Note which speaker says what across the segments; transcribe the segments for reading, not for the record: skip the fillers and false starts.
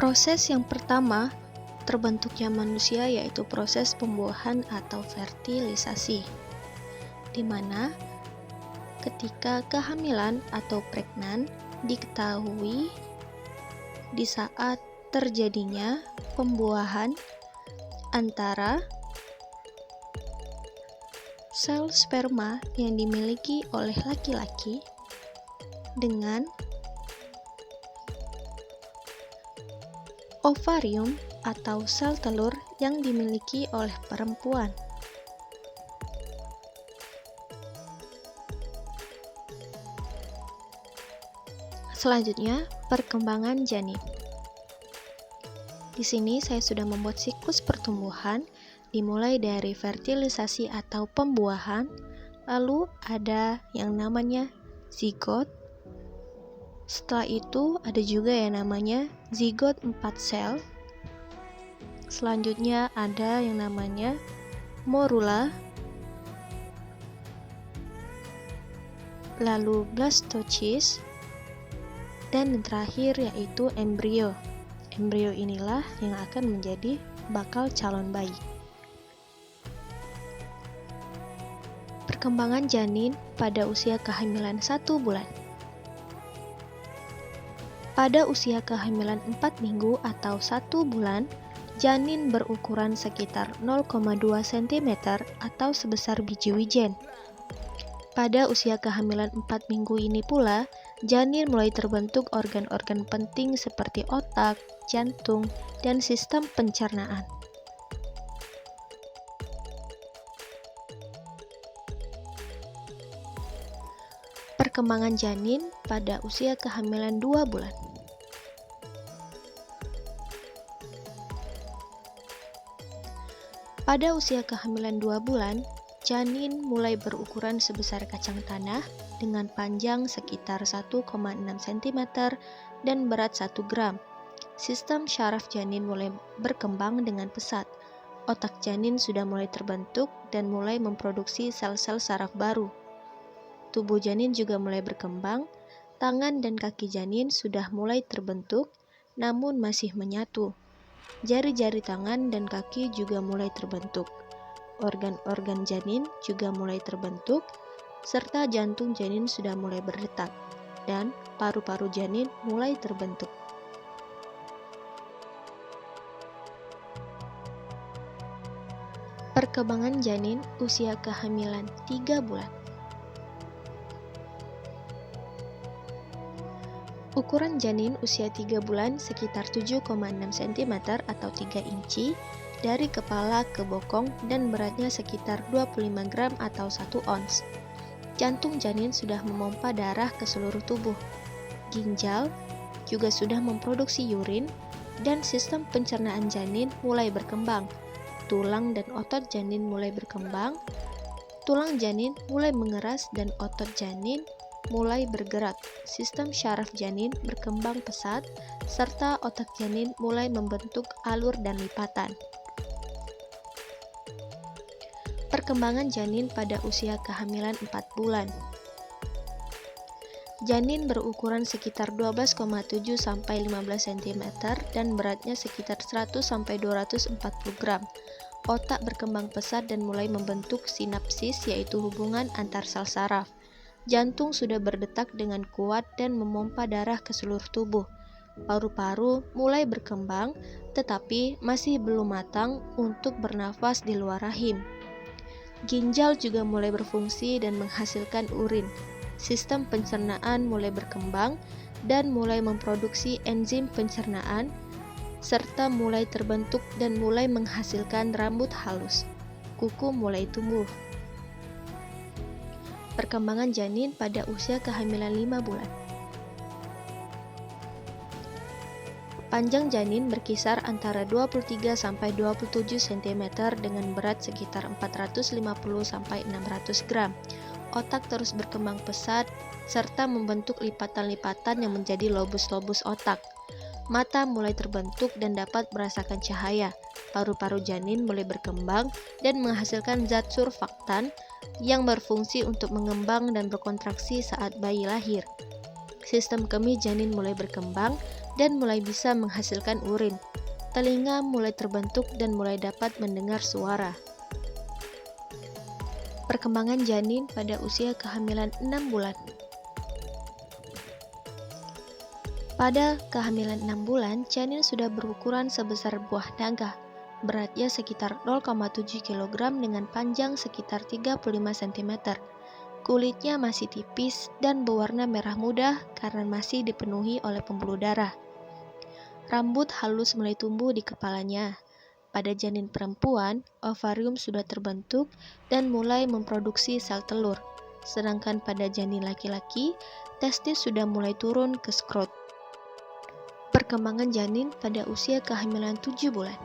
Speaker 1: Proses yang pertama terbentuknya manusia yaitu proses pembuahan atau fertilisasi, di mana ketika kehamilan atau pregnan diketahui di saat terjadinya pembuahan antara sel sperma yang dimiliki oleh laki-laki dengan ovarium atau sel telur yang dimiliki oleh perempuan. Selanjutnya, perkembangan janin. Di sini saya sudah membuat siklus pertumbuhan dimulai dari fertilisasi atau pembuahan, lalu ada yang namanya zigot. Setelah itu ada juga yang namanya zigot 4 sel. Selanjutnya ada yang namanya morula, lalu blastocyst, dan yang terakhir yaitu embrio. Embrio inilah yang akan menjadi bakal calon bayi. Perkembangan janin pada usia kehamilan 1 bulan. Pada usia kehamilan 4 minggu atau 1 bulan, janin berukuran sekitar 0,2 cm atau sebesar biji wijen. Pada usia kehamilan 4 minggu ini pula, janin mulai terbentuk organ-organ penting seperti otak, jantung, dan sistem pencernaan. Perkembangan janin pada usia kehamilan 2 bulan. Pada usia kehamilan 2 bulan, janin mulai berukuran sebesar kacang tanah dengan panjang sekitar 1,6 cm dan berat 1 gram. Sistem syaraf janin mulai berkembang dengan pesat. Otak janin sudah mulai terbentuk dan mulai memproduksi sel-sel saraf baru. Tubuh janin juga mulai berkembang, tangan dan kaki janin sudah mulai terbentuk, namun masih menyatu. Jari-jari tangan dan kaki juga mulai terbentuk. Organ-organ janin juga mulai terbentuk, serta jantung janin sudah mulai berdetak, dan paru-paru janin mulai terbentuk. Perkembangan janin usia kehamilan 3 bulan. Ukuran janin usia 3 bulan sekitar 7,6 cm atau 3 inci dari kepala ke bokong dan beratnya sekitar 25 gram atau 1 ons. Jantung janin sudah memompa darah ke seluruh tubuh. Ginjal juga sudah memproduksi urin dan sistem pencernaan janin mulai berkembang. Tulang dan otot janin mulai berkembang. Tulang janin mulai mengeras dan otot janin mulai bergerak. Sistem syaraf janin berkembang pesat, serta otak janin mulai membentuk alur dan lipatan. Perkembangan janin pada usia kehamilan 4 bulan. Janin berukuran sekitar 12,7 sampai 15 cm dan beratnya sekitar 100 sampai 240 gram. Otak berkembang pesat dan mulai membentuk sinapsis, yaitu hubungan antar sel saraf. Jantung sudah berdetak dengan kuat dan memompa darah ke seluruh tubuh. Paru-paru mulai berkembang, tetapi masih belum matang untuk bernafas di luar rahim. Ginjal juga mulai berfungsi dan menghasilkan urin. Sistem pencernaan mulai berkembang dan mulai memproduksi enzim pencernaan, serta mulai terbentuk dan mulai menghasilkan rambut halus. Kuku mulai tumbuh. Perkembangan janin pada usia kehamilan 5 bulan. Panjang janin berkisar antara 23 sampai 27 cm dengan berat sekitar 450 sampai 600 gram. Otak terus berkembang pesat serta membentuk lipatan-lipatan yang menjadi lobus-lobus otak. Mata mulai terbentuk dan dapat merasakan cahaya. Paru-paru janin mulai berkembang dan menghasilkan zat surfaktan yang berfungsi untuk mengembang dan berkontraksi saat bayi lahir. Sistem kemih janin mulai berkembang dan mulai bisa menghasilkan urin. Telinga mulai terbentuk dan mulai dapat mendengar suara. Perkembangan janin pada usia kehamilan 6 bulan. Pada kehamilan 6 bulan, janin sudah berukuran sebesar buah naga. Beratnya sekitar 0,7 kg dengan panjang sekitar 35 cm. Kulitnya masih tipis dan berwarna merah muda karena masih dipenuhi oleh pembuluh darah. Rambut halus mulai tumbuh di kepalanya. Pada janin perempuan, ovarium sudah terbentuk dan mulai memproduksi sel telur. Sedangkan pada janin laki-laki, testis sudah mulai turun ke skrot. Perkembangan janin pada usia kehamilan 7 bulan.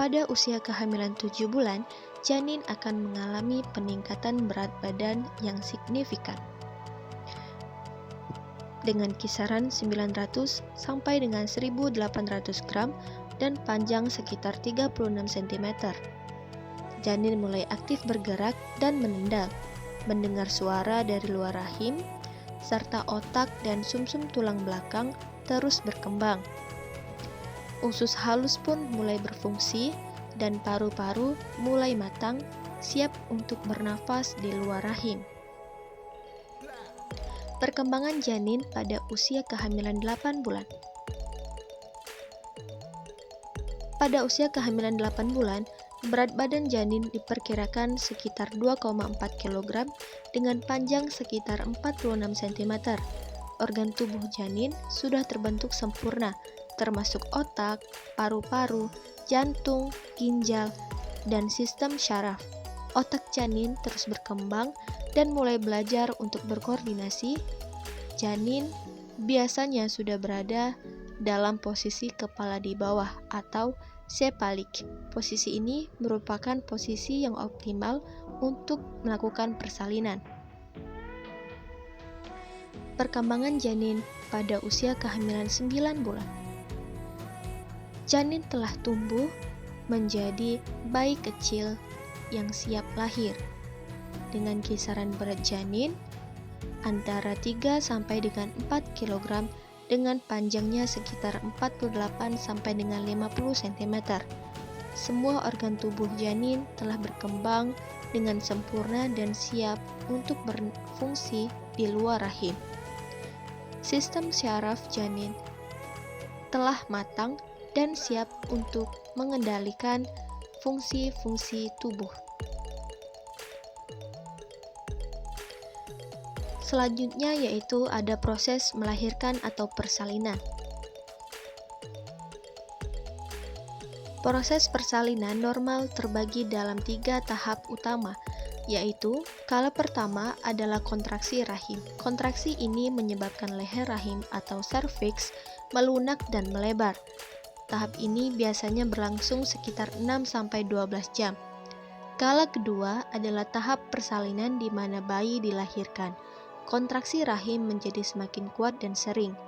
Speaker 1: Pada usia kehamilan 7 bulan, janin akan mengalami peningkatan berat badan yang signifikan dengan kisaran 900 sampai dengan 1.800 gram dan panjang sekitar 36 cm. Janin mulai aktif bergerak dan menendang, mendengar suara dari luar rahim, serta otak dan sumsum tulang belakang terus berkembang. Usus halus pun mulai berfungsi dan paru-paru mulai matang, siap untuk bernafas di luar rahim. Perkembangan janin pada usia kehamilan 8 bulan. Pada usia kehamilan 8 bulan, berat badan janin diperkirakan sekitar 2,4 kg dengan panjang sekitar 46 cm. Organ tubuh janin sudah terbentuk sempurna, termasuk otak, paru-paru, jantung, ginjal, dan sistem syaraf. Otak janin terus berkembang dan mulai belajar untuk berkoordinasi. Janin biasanya sudah berada dalam posisi kepala di bawah atau cephalik. Posisi ini merupakan posisi yang optimal untuk melakukan persalinan. Perkembangan janin pada usia kehamilan 9 bulan. Janin telah tumbuh menjadi bayi kecil yang siap lahir dengan kisaran berat janin antara 3 sampai dengan 4 kg dengan panjangnya sekitar 48 sampai dengan 50 cm. Semua organ tubuh janin telah berkembang dengan sempurna dan siap untuk berfungsi di luar rahim. Sistem syaraf janin telah matang dan siap untuk mengendalikan fungsi-fungsi tubuh. Selanjutnya yaitu ada proses melahirkan atau persalinan. Proses persalinan normal terbagi dalam 3 tahap utama, yaitu kala pertama adalah kontraksi rahim. Kontraksi ini menyebabkan leher rahim atau serviks melunak dan melebar. Tahap ini biasanya berlangsung sekitar 6-12 jam. Kala kedua adalah tahap persalinan di mana bayi dilahirkan. Kontraksi rahim menjadi semakin kuat dan sering.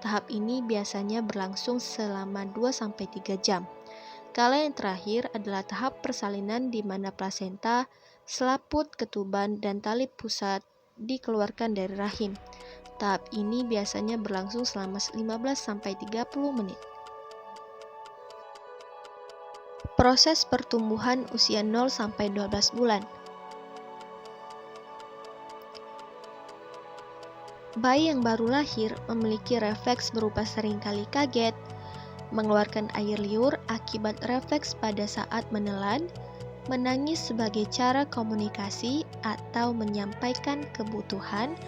Speaker 1: Tahap ini biasanya berlangsung selama 2-3 jam. Kala yang terakhir adalah tahap persalinan di mana plasenta, selaput ketuban, dan tali pusat dikeluarkan dari rahim. Tahap ini biasanya berlangsung selama 15-30 menit. Proses pertumbuhan usia 0-12 bulan. Bayi yang baru lahir memiliki refleks berupa seringkali kaget, mengeluarkan air liur akibat refleks pada saat menelan, menangis sebagai cara komunikasi atau menyampaikan kebutuhan.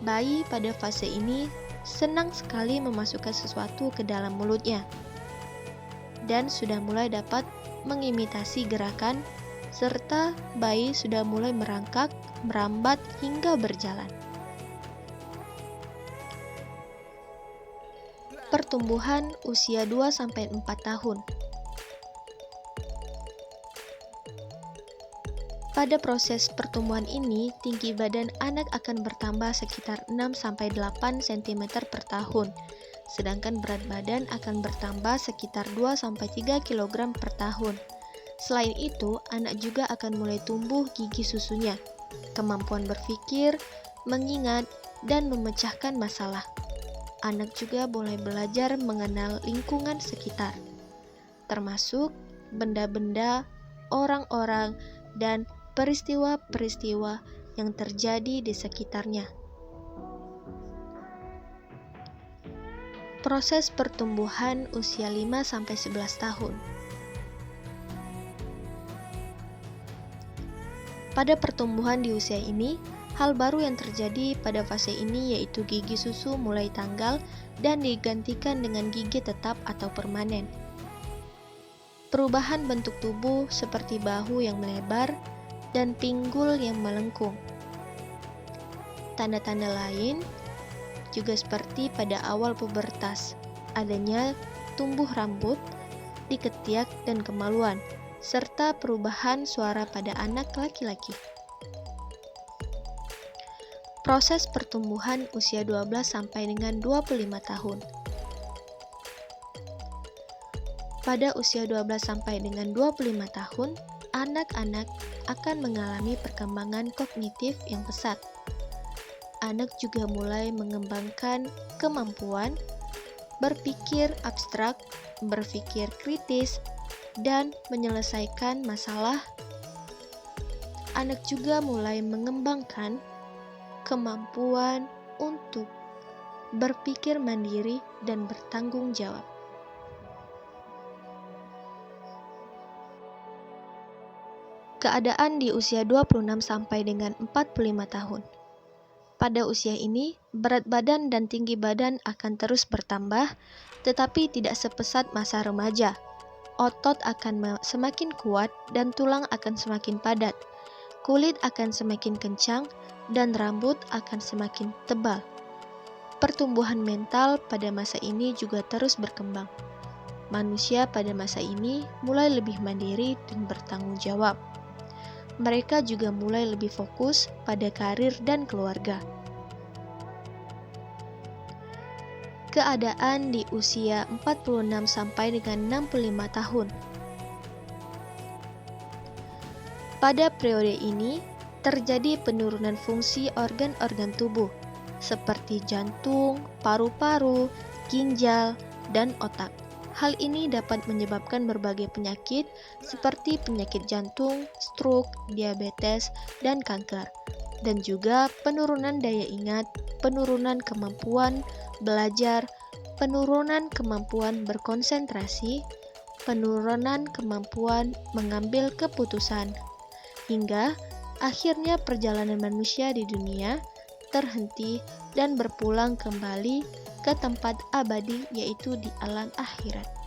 Speaker 1: Bayi pada fase ini senang sekali memasukkan sesuatu ke dalam mulutnya dan sudah mulai dapat mengimitasi gerakan, serta bayi sudah mulai merangkak, merambat hingga berjalan. Pertumbuhan usia 2-4 tahun. Pada proses pertumbuhan ini, tinggi badan anak akan bertambah sekitar 6-8 cm per tahun, sedangkan berat badan akan bertambah sekitar 2-3 kg per tahun. Selain itu, anak juga akan mulai tumbuh gigi susunya, kemampuan berpikir, mengingat, dan memecahkan masalah. anak juga mulai belajar mengenal lingkungan sekitar, termasuk benda-benda, orang-orang, dan peristiwa-peristiwa yang terjadi di sekitarnya. Proses pertumbuhan usia 5-11 tahun. Pada pertumbuhan di usia ini, hal baru yang terjadi pada fase ini yaitu gigi susu mulai tanggal dan digantikan dengan gigi tetap atau permanen. Perubahan bentuk tubuh seperti bahu yang melebar dan pinggul yang melengkung. Tanda-tanda lain juga seperti pada awal pubertas, adanya tumbuh rambut di ketiak dan kemaluan, serta perubahan suara pada anak laki-laki. Proses pertumbuhan usia 12 sampai dengan 25 tahun. Pada usia 12 sampai dengan 25 tahun, anak-anak akan mengalami perkembangan kognitif yang pesat. Anak juga mulai mengembangkan kemampuan berpikir abstrak, berpikir kritis, dan menyelesaikan masalah. Anak juga mulai mengembangkan kemampuan untuk berpikir mandiri dan bertanggung jawab. Keadaan di usia 26 sampai dengan 45 tahun. Pada usia ini, berat badan dan tinggi badan akan terus bertambah, tetapi tidak sepesat masa remaja. Otot akan semakin kuat dan tulang akan semakin padat. Kulit akan semakin kencang dan rambut akan semakin tebal. Pertumbuhan mental pada masa ini juga terus berkembang. Manusia pada masa ini mulai lebih mandiri dan bertanggung jawab. Mereka juga mulai lebih fokus pada karir dan keluarga. Keadaan di usia 46 sampai dengan 65 tahun. Pada periode ini, terjadi penurunan fungsi organ-organ tubuh, seperti jantung, paru-paru, ginjal, dan otak. Hal ini dapat menyebabkan berbagai penyakit seperti penyakit jantung, stroke, diabetes, dan kanker, dan juga penurunan daya ingat, penurunan kemampuan belajar, penurunan kemampuan berkonsentrasi, penurunan kemampuan mengambil keputusan, hingga akhirnya perjalanan manusia di dunia terhenti dan berpulang kembali ke tempat abadi, yaitu di alam akhirat.